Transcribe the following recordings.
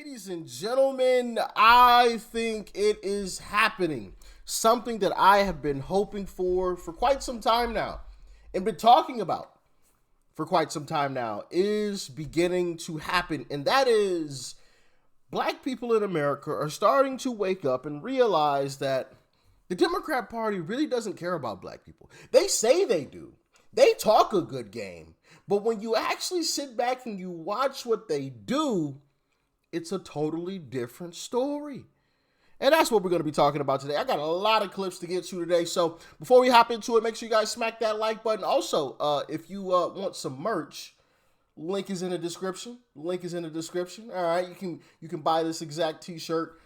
Ladies and gentlemen, I think it is happening. Something that I have been hoping for quite some time now and been talking about for quite some time now is beginning to happen. And that is black people in America are starting to wake up and realize that the Democrat Party really doesn't care about black people. They say they do. They talk a good game. But when you actually sit back and you watch what they do, it's a totally different story. And that's what we're going to be talking about today. I got a lot of clips to get to today. So before we hop into it, make sure you guys smack that like button. Also, if you want some merch, link is in the description. Link is in the description. All right, you can buy this exact t-shirt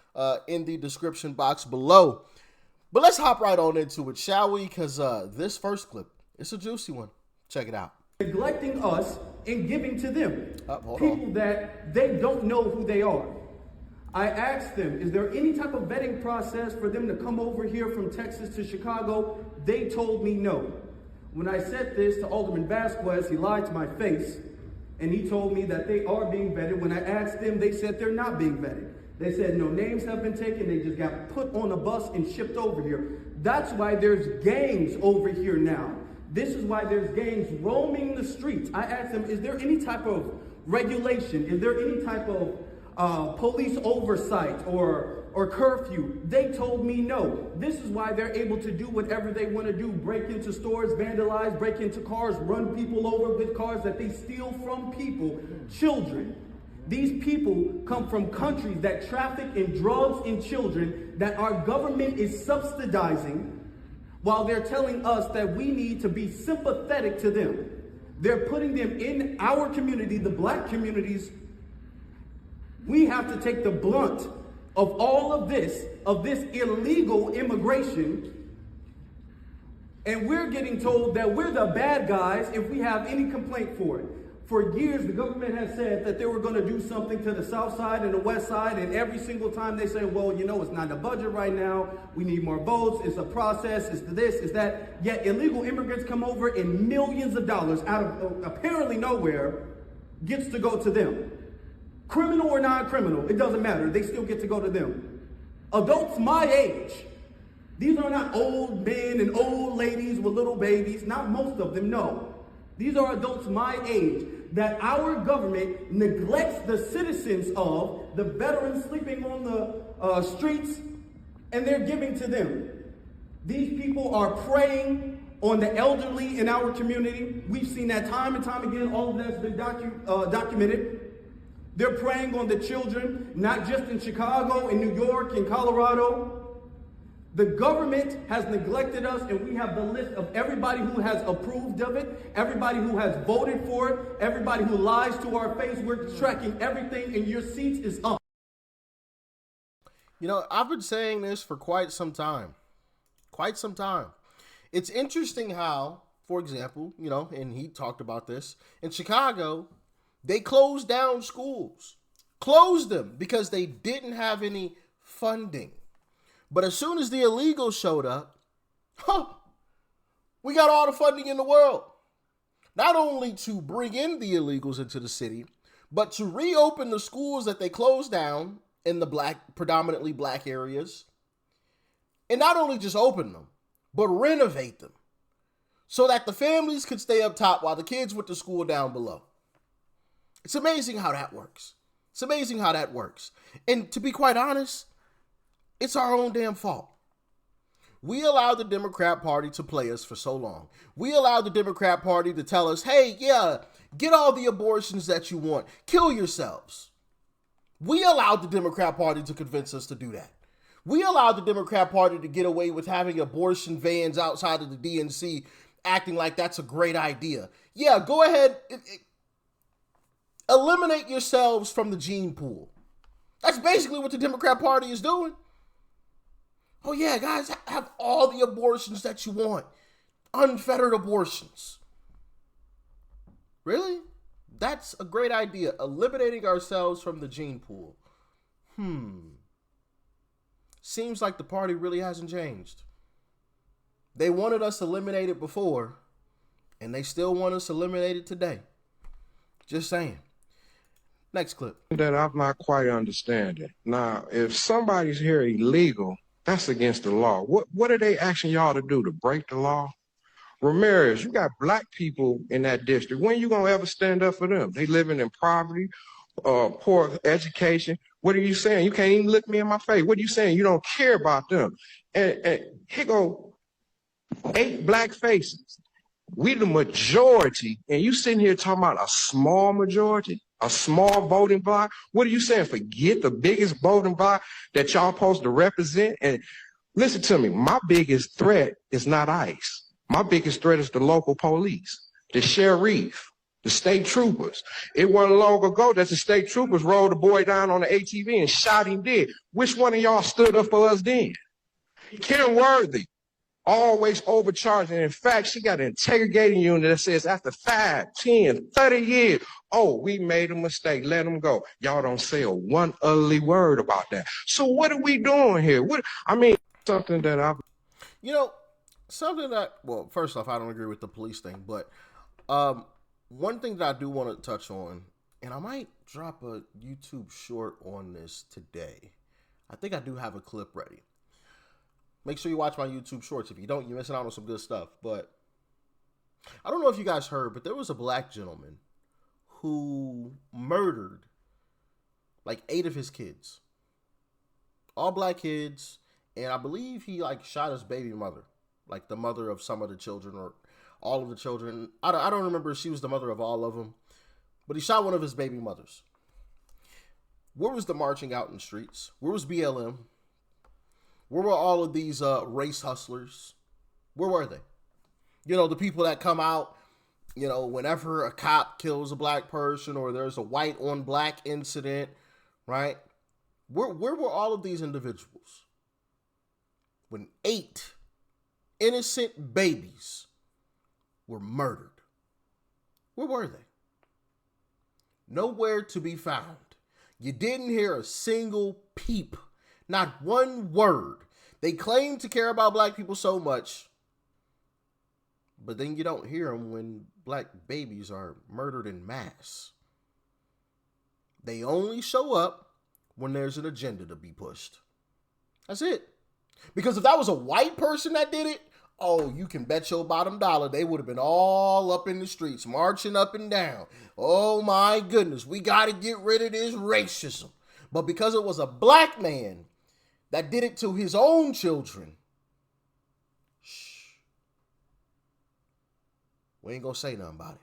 in the description box below. But let's hop right on into it, shall we? Because this first clip, it's a juicy one. Check it out. Neglecting us and giving to them. People on. That they don't know who they are. I asked them, is there any type of vetting process for them to come over here from Texas to Chicago? They told me no. When I said this to Alderman Vasquez, he lied to my face, and he told me that they are being vetted. When I asked them, they said they're not being vetted. They said no names have been taken. They just got put on a bus and shipped over here. That's why there's gangs over here now. This is why there's gangs roaming the streets. I asked them, is there any type of regulation? Is there any type of police oversight or curfew? They told me no. This is why they're able to do whatever they want to do. Break into stores, vandalize, break into cars, run people over with cars that they steal from people, children. These people come from countries that traffic in drugs and children that our government is subsidizing, while they're telling us that we need to be sympathetic to them. They're putting them in our community, the black communities. We have to take the blunt of all of this illegal immigration. And we're getting told that we're the bad guys if we have any complaint for it. For years, the government has said that they were going to do something to the south side and the west side, and every single time they say, well, you know, it's not in the budget right now, we need more votes, it's a process, it's this, it's that. Yet illegal immigrants come over and millions of dollars out of apparently nowhere gets to go to them. Criminal or non-criminal, it doesn't matter, they still get to go to them. Adults my age, these are not old men and old ladies with little babies, not most of them, no. These are adults my age that our government neglects the citizens of, the veterans sleeping on the streets, and they're giving to them. These people are preying on the elderly in our community. We've seen that time and time again. All of that's been documented. They're preying on the children, not just in Chicago, in New York, in Colorado. The government has neglected us, and we have the list of everybody who has approved of it, everybody who has voted for it, everybody who lies to our face. We're tracking everything, and your seats is up. You know, I've been saying this for quite some time. Quite some time. It's interesting how, for example, you know, and he talked about this, in Chicago, they closed down schools. Closed them because they didn't have any funding. But as soon as the illegals showed up, we got all the funding in the world. Not only to bring in the illegals into the city, but to reopen the schools that they closed down in the predominantly black areas. And not only just open them, but renovate them so that the families could stay up top while the kids went to school down below. It's amazing how that works. It's amazing how that works. And to be quite honest, it's our own damn fault. We allowed the Democrat Party to play us for so long. We allowed the Democrat Party to tell us, hey, yeah, get all the abortions that you want. Kill yourselves. We allowed the Democrat Party to convince us to do that. We allowed the Democrat Party to get away with having abortion vans outside of the DNC, acting like that's a great idea. Yeah, go ahead. Eliminate yourselves from the gene pool. That's basically what the Democrat Party is doing. Oh yeah, guys, have all the abortions that you want. Unfettered abortions. Really? That's a great idea. Eliminating ourselves from the gene pool. Seems like the party really hasn't changed. They wanted us eliminated before, and they still want us eliminated today. Just saying. Next clip. That I'm not quite understanding. Now, if somebody's here illegal, that's against the law. What are they asking y'all to do, to break the law? Ramirez, you got black people in that district. When you gonna ever stand up for them? They living in poverty, poor education. What are you saying? You can't even look me in my face. What are you saying? You don't care about them. And here go 8 black faces. We the majority, and you sitting here talking about a small majority, a small voting bloc. What are you saying? Forget the biggest voting bloc that y'all supposed to represent? And listen to me, my biggest threat is not ICE. My biggest threat is the local police, the sheriff, the state troopers. It wasn't long ago that the state troopers rolled a boy down on the ATV and shot him dead. Which one of y'all stood up for us then? Ken Worthy, always overcharging. In fact, she got an interrogating unit that says after 5, 10, 30 years, oh, we made a mistake, let them go. Y'all don't say a one ugly word about that. So what are we doing here? Something that I've... You know, something that, well, first off, I don't agree with the police thing, but one thing that I do want to touch on, and I might drop a YouTube short on this today. I think I do have a clip ready. Make sure you watch my YouTube shorts. If you don't, you're missing out on some good stuff. But I don't know if you guys heard, but there was a black gentleman who murdered like 8 of his kids. All black kids. And I believe he like shot his baby mother. Like the mother of some of the children or all of the children. I don't remember if she was the mother of all of them. But he shot one of his baby mothers. Where was the marching out in the streets? Where was BLM? Where were all of these race hustlers? Where were they? You know, the people that come out, you know, whenever a cop kills a black person or there's a white on black incident, right? Where were all of these individuals? When 8 innocent babies were murdered. Where were they? Nowhere to be found. You didn't hear a single peep. Not one word. They claim to care about black people so much, but then you don't hear them when black babies are murdered in mass. They only show up when there's an agenda to be pushed. That's it. Because if that was a white person that did it, oh, you can bet your bottom dollar they would have been all up in the streets, marching up and down. Oh my goodness, we got to get rid of this racism. But because it was a black man that did it to his own children, shh, we ain't gonna say nothing about it.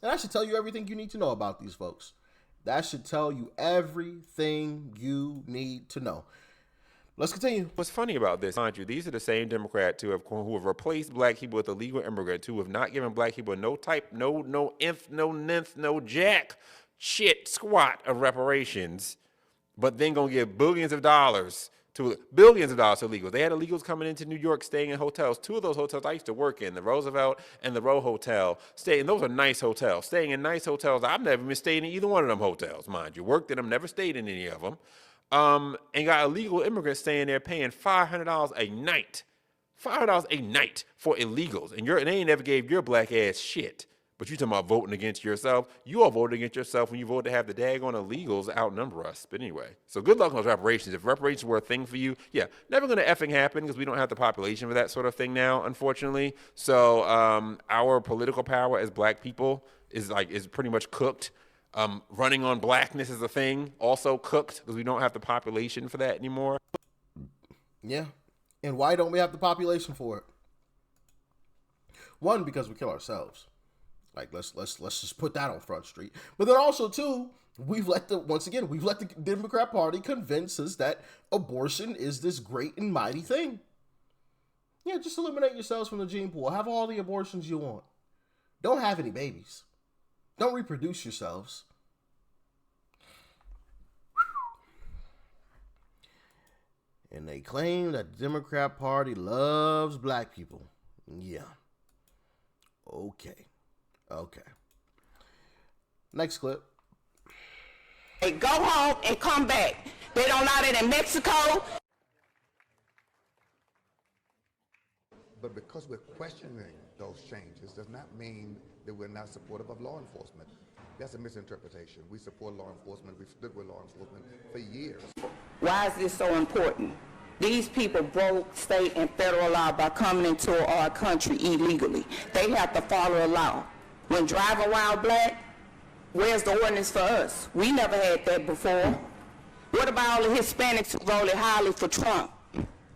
And that should tell you everything you need to know about these folks. That should tell you everything you need to know. Let's continue. What's funny about this, mind you, these are the same Democrats who have replaced black people with illegal immigrants, who have not given black people no type, no nth, no ninth, no jack, shit, squat of reparations, but then gonna give billions of dollars to illegals. They had illegals coming into New York, staying in hotels. 2 of those hotels I used to work in, the Roosevelt and the Row Hotel. Those are nice hotels. Staying in nice hotels. I've never been staying in either one of them hotels, mind you. Worked in them, never stayed in any of them. And got illegal immigrants staying there paying $500 a night. $500 a night for illegals. And they ain't never gave your black ass shit. But you talking about voting against yourself. You all voted against yourself when you voted to have the daggone illegals outnumber us. But anyway, so good luck on those reparations. If reparations were a thing for you, yeah, never going to effing happen because we don't have the population for that sort of thing now, unfortunately. So our political power as black people is pretty much cooked. Running on blackness is a thing, also cooked because we don't have the population for that anymore. Yeah. And why don't we have the population for it? One, because we kill ourselves. Like let's just put that on Front Street. But then also 2, we've let the Democrat Party convince us that abortion is this great and mighty thing. Yeah, just eliminate yourselves from the gene pool. Have all the abortions you want. Don't have any babies. Don't reproduce yourselves. And they claim that the Democrat Party loves black people. Yeah. Okay. Next clip. They go home and come back. They don't allow that in Mexico. But because we're questioning those changes does not mean that we're not supportive of law enforcement. That's a misinterpretation. We support law enforcement. We've stood with law enforcement for years. Why is this so important? These people broke state and federal law by coming into our country illegally. They have to follow the law. When driving while black, where's the ordinance for us? We never had that before. What about all the Hispanics who voted highly for Trump?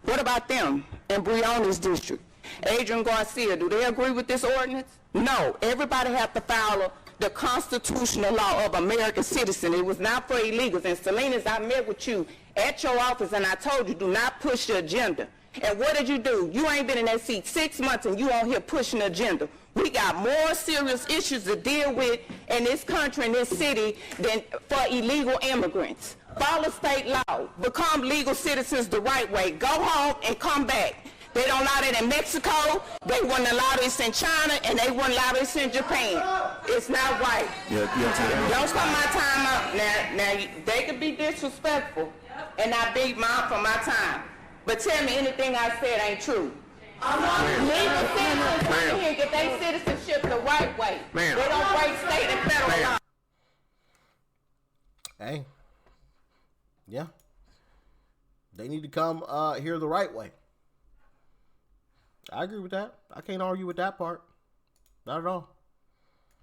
What about them in Briones district? Adrian Garcia, do they agree with this ordinance? No. Everybody have to follow the constitutional law of American citizen. It was not for illegals. And Salinas, I met with you at your office and I told you, do not push the agenda. And what did you do? You ain't been in that seat 6 months and you on here pushing the agenda. We got more serious issues to deal with in this country, in this city, than for illegal immigrants. Follow state law. Become legal citizens the right way. Go home and come back. They don't allow that in Mexico. They wouldn't allow this in China, and they wouldn't allow this in Japan. It's not right. Don't stop my time up. Now, they could be disrespectful, and I beat mine for my time. But tell me anything I said ain't true. Legal citizens come here and get their citizenship the right way. They don't break state and federal law. Hey. Yeah. They need to come here the right way. I agree with that. I can't argue with that part. Not at all.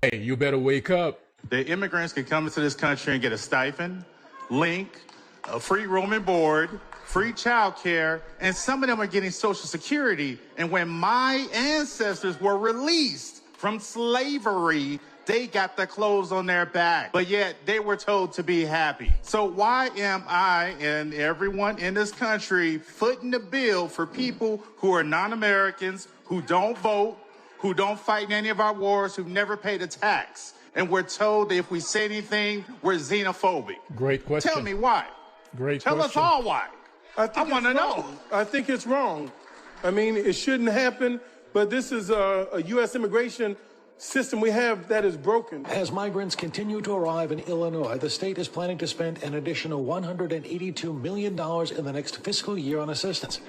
Hey, you better wake up. The immigrants can come into this country and get a stipend, link, a free room and board, free child care, and some of them are getting Social Security. And when my ancestors were released from slavery, they got the clothes on their back, but yet they were told to be happy. So why am I and everyone in this country footing the bill for people who are non-Americans, who don't vote, who don't fight in any of our wars, who've never paid a tax? And we're told that if we say anything, we're xenophobic. Great question. Tell me why. Great Tell question. us all why. I want to know. I think it's wrong. I mean, it shouldn't happen, but this is a U.S. immigration system we have that is broken. As migrants continue to arrive in Illinois, the state is planning to spend an additional $182 million in the next fiscal year on assistance.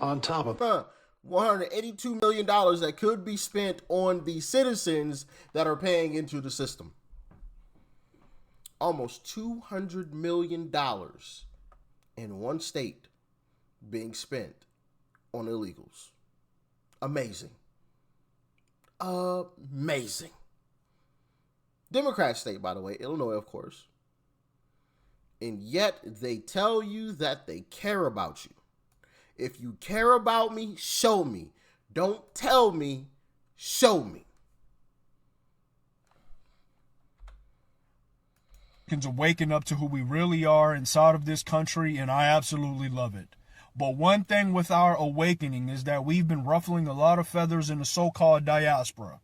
On top of $182 million that could be spent on the citizens that are paying into the system. Almost $200 million in one state being spent on illegals. Amazing. Amazing. Democrat state, by the way, Illinois, of course. And yet they tell you that they care about you. If you care about me, show me. Don't tell me, show me. Are waking up to who we really are inside of this country, and I absolutely love it. But one thing with our awakening is that we've been ruffling a lot of feathers in the so-called diaspora.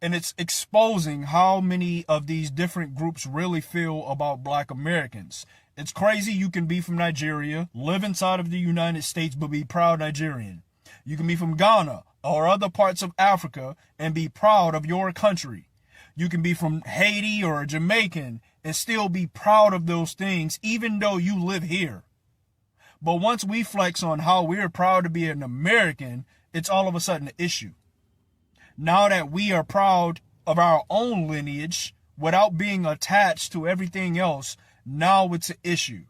And it's exposing how many of these different groups really feel about Black Americans. It's crazy you can be from Nigeria, live inside of the United States, but be proud Nigerian. You can be from Ghana or other parts of Africa and be proud of your country. You can be from Haiti or a Jamaican and still be proud of those things, even though you live here. But once we flex on how we're proud to be an American, it's all of a sudden an issue. Now that we are proud of our own lineage without being attached to everything else, now it's an issue.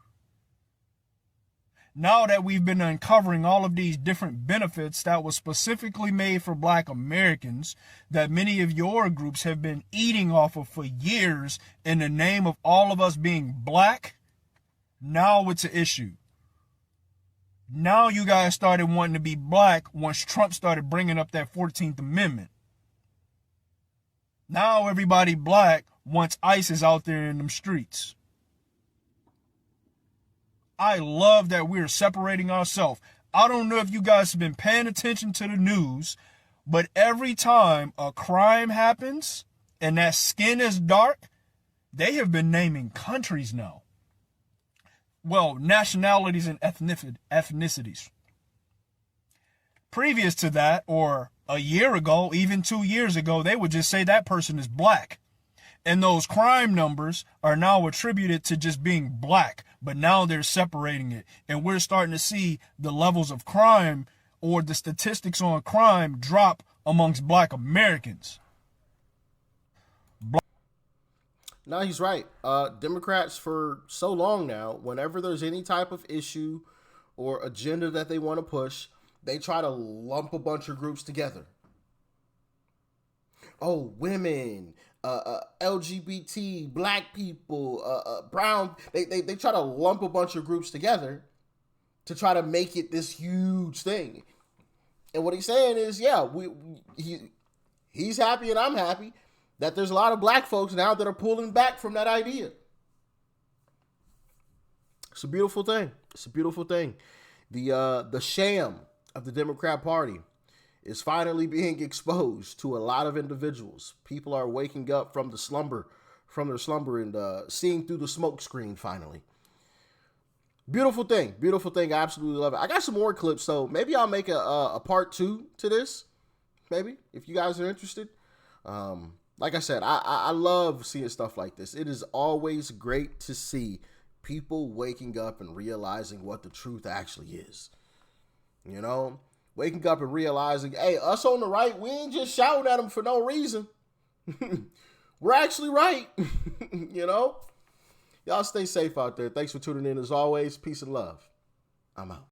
Now that we've been uncovering all of these different benefits that was specifically made for Black Americans that many of your groups have been eating off of for years in the name of all of us being Black, now it's an issue. Now you guys started wanting to be Black once Trump started bringing up that 14th Amendment. Now everybody Black once ICE is out there in them streets. I love that we're separating ourselves. I don't know if you guys have been paying attention to the news, but every time a crime happens and that skin is dark, they have been naming countries now. Well, nationalities and ethnicities. Previous to that, or a year ago, even 2 years ago, they would just say that person is Black. And those crime numbers are now attributed to just being Black, but now they're separating it. And we're starting to see the levels of crime or the statistics on crime drop amongst Black Americans. No, he's right. Democrats for so long now, whenever there's any type of issue or agenda that they want to push, they try to lump a bunch of groups together. Oh, women, LGBT, black people, brown. They try to lump a bunch of groups together to try to make it this huge thing. And what he's saying is, yeah, he's happy and I'm happy that there's a lot of black folks now that are pulling back from that idea. It's a beautiful thing. It's a beautiful thing. The sham of the Democrat Party is finally being exposed to a lot of individuals. People are waking up from their slumber and seeing through the smoke screen finally. Beautiful thing. Beautiful thing. I absolutely love it. I got some more clips, so maybe I'll make a part 2 to this. Maybe, if you guys are interested. Like I said, I love seeing stuff like this. It is always great to see people waking up and realizing what the truth actually is. You know, waking up and realizing, hey, us on the right, we ain't just shouting at them for no reason. We're actually right. You know, y'all stay safe out there. Thanks for tuning in as always. Peace and love. I'm out.